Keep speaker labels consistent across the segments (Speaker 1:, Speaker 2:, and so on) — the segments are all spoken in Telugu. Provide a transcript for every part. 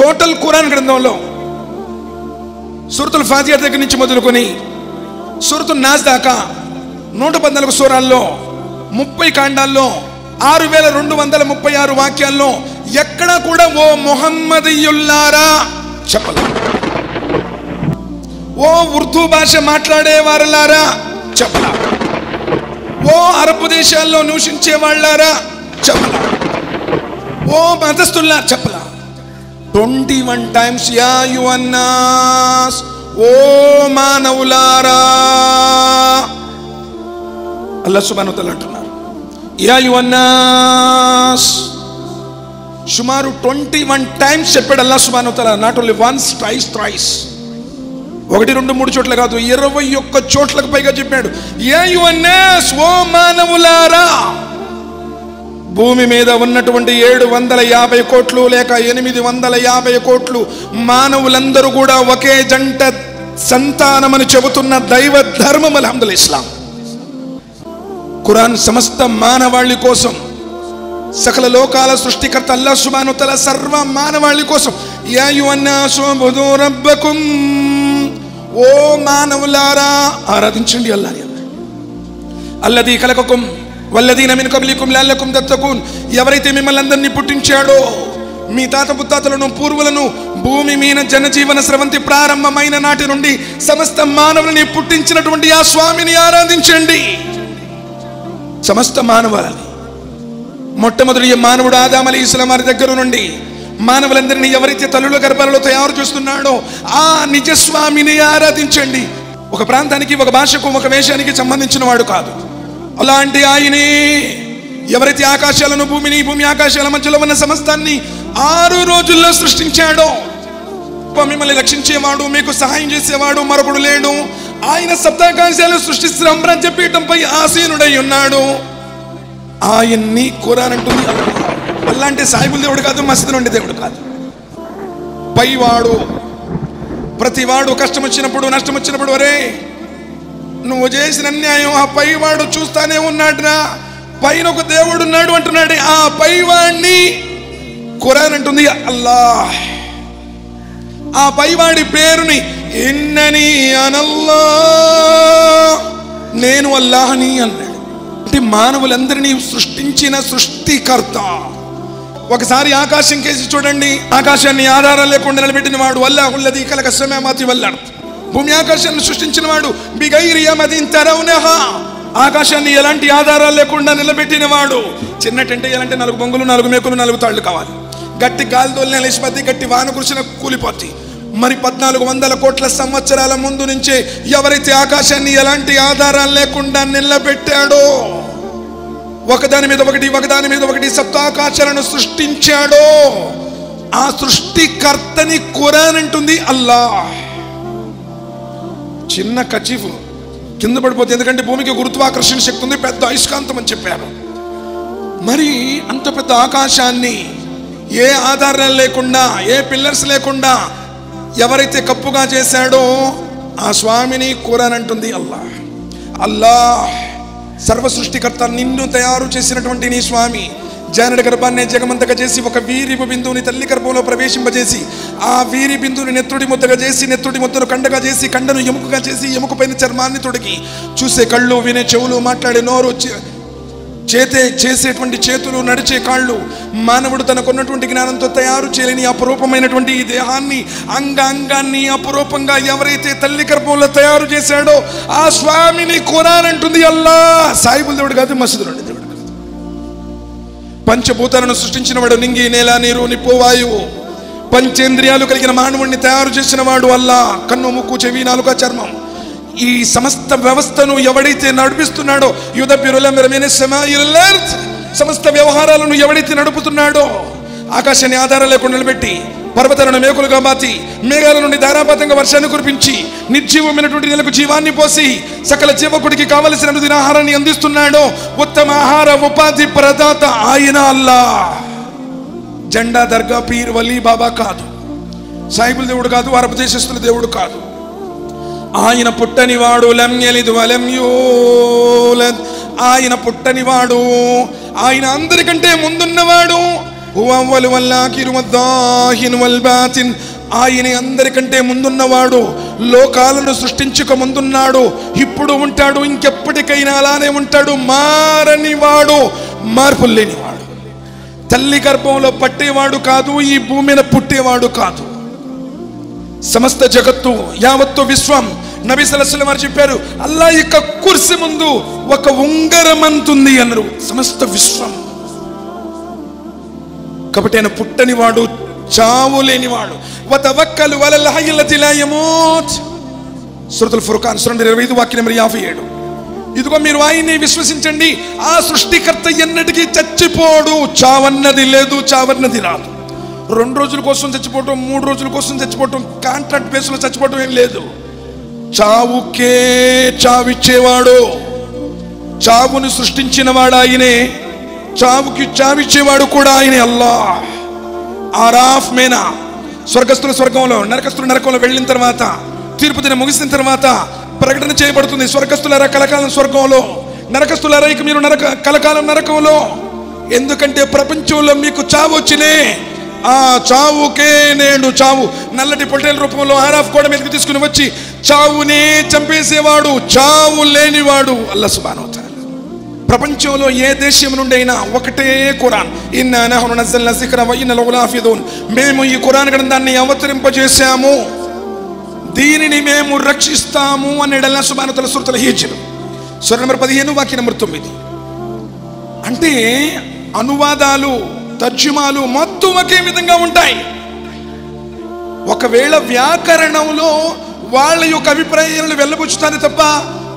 Speaker 1: టోటల్ ఖురాన్ గ్రంథంలో సూరతుల్ ఫాతిహా దగ్గర నుంచి మొదలుకొని సూరతున్ నాస్ దాకా 114 సూరాల్లో 30 కాండాల్లో 6236 వాక్యాల్లో ఎక్కడా కూడా ఓ ముహమ్మదీయుల్లారా చెప్పలేదు. ఓ ఉర్దూ భాష మాట్లాడే వారులారా చెప్పలా. ఓ అరబ్ దేశాల్లో నివసించే వాళ్ళారా చెప్పలా. ఓ మతస్థుల్లా చెప్పలా. 21 టైమ్స్ యా యువన్నాస్, ఓ మానవులారా అల్లాహ్ సుబ్హానహు వ తఆలా అంటున్నారు. యా యువన్నాస్ సుమారు 21 టైమ్స్ చెప్పాడు అల్లాహ్ సుబ్హానహు వ తఆలా. Not only once, twice, thrice. 1, 2, 3 చోట్ల కాదు, 21 చోట్లకు పైగా చెప్పాడు. యా యువన్నాస్, ఓ మానవులారా. భూమి మీద ఉన్నటువంటి 750 కోట్లు లేక 850 కోట్లు మానవులందరూ కూడా ఒకే జంట సంతానమని చెబుతున్న దైవ ధర్మం అల్హమ్దులిల్లాహ్ ఇస్లాం. ఖురాన్ సమస్త మానవాళి కోసం, సకల లోకాల సృష్టికర్త అల్లాహ్ సుబ్హానహు వ తఆలా సర్వ మానవాళి కోసం యా అయ్యుహన్నాసు ఉబుదు రబ్బకుం, ఓ మానవులారా ఆరాధించండి అల్లాహ్ని. అల్లదీ ఖలకకుం వల్లదీన మిన్ కబ్లికుం లఅల్లకుం తత్తకూన్, ఎవరైతే మిమ్మల్ని అందరినీ పుట్టించాడో, మీ తాత ముత్తాతలను పూర్వులను భూమి మీద జనజీవన స్రవంతి ప్రారంభమైన నాటి నుండి సమస్త మానవులని పుట్టించినటువంటి ఆ స్వామిని ఆరాధించండి. సమస్త మానవాళిని మొట్టమొదటి మానవుడు ఆదం అలైహిస్సలాం వారి దగ్గర నుండి మానవులందరినీ ఎవరైతే తల్లుల గర్భాలలో తయారు చేస్తున్నాడో ఆ నిజస్వామిని ఆరాధించండి. ఒక ప్రాంతానికి, ఒక భాషకు, ఒక వేషానికి సంబంధించిన వాడు కాదు. అలాంటి ఆయనే ఎవరైతే ఆకాశాలను, భూమిని, భూమి ఆకాశాల మధ్యలో ఉన్న సమస్తాన్ని 6 రోజుల్లో సృష్టించాడో, మిమ్మల్ని రక్షించేవాడు, మీకు సహాయం చేసేవాడు మరొకడు లేడు. ఆయన సప్తాకాశాలను సృష్టి సామ్రాజ్య పీఠంపై ఆసీనుడై ఉన్నాడు. ఆయన్ని ఖురాన్ అంటుంది. అలాంటి సాయిబుల్ దేవుడు కాదు, మసీదు నుండి దేవుడు కాదు. పైవాడు, ప్రతివాడు కష్టం వచ్చినప్పుడు, నష్టం వచ్చినప్పుడు, ఒరే నువ్వు చేసిన అన్యాయం ఆ పైవాడు చూస్తానే ఉన్నాడురా, పైన ఒక దేవుడు ఉన్నాడు అంటున్నాడు. ఆ పైవాడిని ఖురాన్ అంటుంది అల్లాహ్. ఆ పైవాడి పేరుని ఇన్నని అనల్లాహ్, నేను అల్లాహ్ని అన్నాడు. అంటే మానవులందరినీ సృష్టించిన సృష్టికర్త. ఒకసారి ఆకాశం కేసి చూడండి. ఆకాశాన్ని ఆధారం లేకుండా నిలబెట్టిన వాడు అల్లాహుల్లదీ ఖలక సమావాతి వల్ అర్ద్. భూమి ఆకాశాన్ని సృష్టించిన వాడు బిగైరి యమదిన్ తరౌనహా. ఆకాశాన్ని ఎలాంటి ఆధారాలు లేకుండా నిలబెట్టిన వాడు. చిన్న టెంట్ వేయాలంటే 4 బొంగులు, 4 మేకులు, 4 తాళ్ళు కావాలి. గట్టి గాలి తోలిన లేచిపోద్ది, గట్టి వాన కురిసిన కూలిపోద్ది. మరి 1400 కోట్ల సంవత్సరాల ముందు నుంచే ఎవరైతే ఆకాశాన్ని ఎలాంటి ఆధారాలు లేకుండా నిలబెట్టాడో, ఒకదాని మీద ఒకటి, ఒకదాని మీద ఒకటి సప్తాకాశాలను సృష్టించాడో, ఆ సృష్టికర్తని ఖురాన్ అంటుంది అల్లాహ్. చిన్న కచీఫ్ కింద పడిపోతుంది, ఎందుకంటే భూమికి గురుత్వాకర్షణ శక్తి ఉంది, పెద్ద అయస్కాంతం అని చెప్పారు. మరి అంత పెద్ద ఆకాశాన్ని ఏ ఆధారాలు లేకుండా, ఏ పిల్లర్స్ లేకుండా ఎవరైతే కప్పుగా చేశాడో ఆ స్వామిని ఖురాన్ అంటుంది అల్లాహ్. అల్లాహ్ సర్వ సృష్టికర్త, నిన్ను తయారు చేసినటువంటి నీ స్వామి జానుడి గర్భాన్ని జగమంతగా చేసి ఒక వీరి బిందువుని తల్లి గర్భంలో ప్రవేశింపజేసి ఆ వీరి బిందువుని నెత్తుడి ముద్దగా చేసి, నెత్తుడి ముద్దను కండగా చేసి, కండను ఎముకగా చేసి, ఎముకపైన చర్మాన్ని తొడిగి, చూసే కళ్ళు, వినే చెవులు, మాట్లాడే నోరు, చేసేటువంటి చేతులు, నడిచే కాళ్ళు, మానవుడు తనకున్నటువంటి జ్ఞానంతో తయారు చేయలేని అపురూపమైనటువంటి ఈ దేహాన్ని, అంగాన్ని అపురూపంగా ఎవరైతే తల్లి గర్భంలో తయారు చేశాడో ఆ స్వామిని ఖురాన్ అంటుంది అల్లాహ్. సాయిబుల్ దేవుడు కాదు, మసీదు నుండి దేవుడు కాదు. పంచభూతాలను సృష్టించిన వాడు, నింగి, నేల, నీరు, నిప్పు, వాయువు. పంచేంద్రియాలు కలిగిన మానవుడిని తయారు చేసిన వాడు అల్లాహ్. కన్ను, ముక్కు, చెవి, నాలుక, చర్మం, ఈ సమస్త వ్యవస్థను ఎవడైతే నడిపిస్తున్నాడో, యుదబ్బిరుల్ అమ్ర మినస్ సమాఇల్ అర్ద్, సమస్త వ్యవహారాలను ఎవడైతే నడుపుతున్నాడో, ఆకాశాన్ని ఆధారం లేకుండా నిలబెట్టి, పర్వతాలను మేకులుగా బాతి, మేఘాల నుండి ధారాపాతంగా వర్షాన్ని కురిపించి, నిర్జీవమైనటువంటి నెలకు జీవాన్ని పోసి, సకల జీవకుడికి కావలసిన ఆహారాన్ని అందిస్తున్నాడో ఉత్తమ ఆహార ఉపాధి ప్రదాత ఆయన అల్లాహ్. జెండా, దర్గా, పీర్, వలీ, బాబా కాదు, సాయిబుల్ దేవుడు కాదు, అరబ్ దేశస్తుల దేవుడు కాదు. ఆయన పుట్టనివాడు, లం యలిద్ వలం యూలద్, ఆయన పుట్టనివాడు, ఆయన అందరికంటే ముందున్నవాడు, హువ అవ్వలు వల్ ఆఖిరు వద్దాహిర్ వల్ బాతిన్. ఆయన అందరికంటే ముందున్నవాడు, లోకాలను సృష్టించక ముందున్నాడు, ఇప్పుడు ఉంటాడు, ఇంకెప్పటికైనా అలానే ఉంటాడు. మారనివాడు, మార్పులు లేనివాడు. తల్లి గర్భంలో పట్టేవాడు కాదు, ఈ భూమి మీద పుట్టేవాడు కాదు. సమస్త జగత్తు యావత్తు విశ్వం నబీ సల్లల్లాహు అలైహి వసల్లం వారు చెప్పారు, అల్లా యొక్క కుర్సీ ముందు ఒక ఉంగరం అంతుంది అన్నారు. సమస్త విశ్వం. కాబట్టి ఆయన పుట్టనివాడు, చావు లేనివాడు. వతవక్కలు అలల్ హయ్యిల్ లతీ లా యమూత్. సూరతుల్ ఫుర్ఖాన్ 25 వాక్యం నెంబర్ 57. ఇదిగో మీరు ఆయన్ని విశ్వసించండి, ఆ సృష్టికర్త ఎన్నటికీ చచ్చిపోడు. చావన్నది లేదు, చావన్నది రాదు. 2 రోజుల కోసం చచ్చిపోవటం, 3 రోజుల కోసం చచ్చిపోవటం, కాంట్రాక్ట్ బేస్లో చచ్చిపోవటం ఏం లేదు. చావుకే చావిచ్చేవాడు, చావును సృష్టించిన వాడు ఆయనే, చావుకి చావిచ్చేవాడు కూడా ఆయనే. అల్లాహ్. ఆరాఫ్ మేనా స్వర్గస్థుల స్వర్గంలో, నరకస్థుల నరకంలో వెళ్ళిన తర్వాత, తీర్పు దినం ముగిసిన తర్వాత ప్రకటన చేయబడుతుంది. స్వర్గస్థులారా కలకాలం స్వర్గంలో, నరకస్థులారా ఇక మీరు కలకాలం నరకంలో. ఎందుకంటే ప్రపంచంలో మీకు చావు వచ్చినే, ఆ చావుకే నేడు చావు నల్లటి పొట్టేల రూపంలో ఆరాఫ్ కోడ మీదకి తీసుకుని వచ్చి చావునే చంపేసేవాడు, చావు లేనివాడు అల్లాహ్ సుబ్హానహు వ తఆలా. ప్రపంచంలో ఏ దేశం నుండి అయినా ఒకటే ఖురాన్, ఇన్నా నహ్ను నజ్జల్నా జిక్ర వ ఇన్నా లహు లహాఫిజూన్. మేము ఈ ఖురాన్ గ్రంథాన్ని అవతరింపజేశాము, దీనిని మేము రక్షిస్తాము అన్నాడు అల్లాహ్ సుబ్హానహు వ తఆలా సూరతుల్ హిజ్ర్ సూర నంబర్ 15 వాక్యం నంబర్ 9. అంటే అనువాదాలు, తర్జుమాలు మొత్తం ఒకే విధంగా ఉంటాయి. ఒకవేళ వ్యాకరణంలో వాళ్ళ యొక్క అభిప్రాయాలను వెళ్ళబుచ్చుతారు తప్ప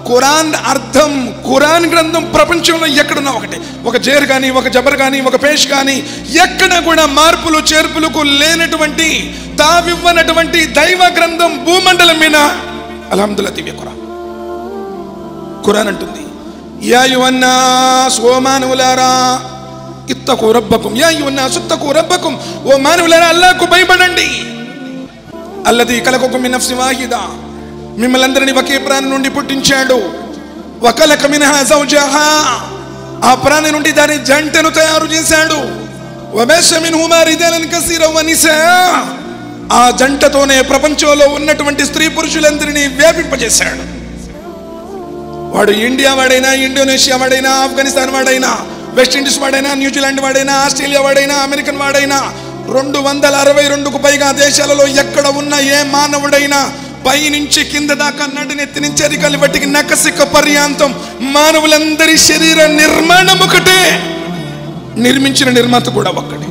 Speaker 1: ఖురాన్ అర్థం, ఖురాన్ గ్రంథం ప్రపంచంలో ఎక్కడున్నా ఒకటే. ఒక జేర్ కానీ, ఒక జబర్ కానీ, ఒక పేష్ కానీ, ఎక్కడ కూడా మార్పులు చేర్పులకు లేనటువంటి, తావివ్వనటువంటి దైవ గ్రంథం భూమండలం మీద అల్హమ్దులిల్లాహ్ దివ్య ఖురాన్. ఖురాన్ అంటుంది, యా అయ్యుహన్నాస్, ఓ మానవులారా, ఇత్తకు రబ్బకుం, యా అయ్యుహన్నాస్ ఇత్తకు రబ్బకుం, ఓ మానవులారా అల్లాహ్కు భయపడండి. అల్లదీ ఖలఖకుం మిన్ నఫ్సిన్ వాహిదా, మిమ్మల్ని అందరినీ ఒకే ప్రాణి నుండి పుట్టించాడు. వఖలఖ మిన్హా జౌజహా, ఆ ప్రాణి నుండి దాని జంటను తయారు చేశాడు. వబస్స మిన్హుమా రిజాలన్ కసీరన్ వనిసా, ఆ జంటతోనే ప్రపంచంలో ఉన్నటువంటి స్త్రీ పురుషులందరినీ వ్యాపింపజేశాడు. వాడు ఇండియా వాడైనా, ఇండోనేషియా వాడైనా, ఆఫ్ఘనిస్తాన్ వాడైనా, వెస్టిండీస్ వాడైనా, న్యూజిలాండ్ వాడైనా, ఆస్ట్రేలియా వాడైనా, అమెరికన్ వాడైనా, 262కు పైగా దేశాలలో ఎక్కడ ఉన్న ఏ మానవుడైనా పై నుంచి కింద దాకా, నడినెత్తి నుంచి అరికాలి బట్టికి నకసిక పర్యాంతం మానవులందరి శరీర నిర్మాణం ఒకటే, నిర్మించిన నిర్మాత కూడా ఒక్కడే.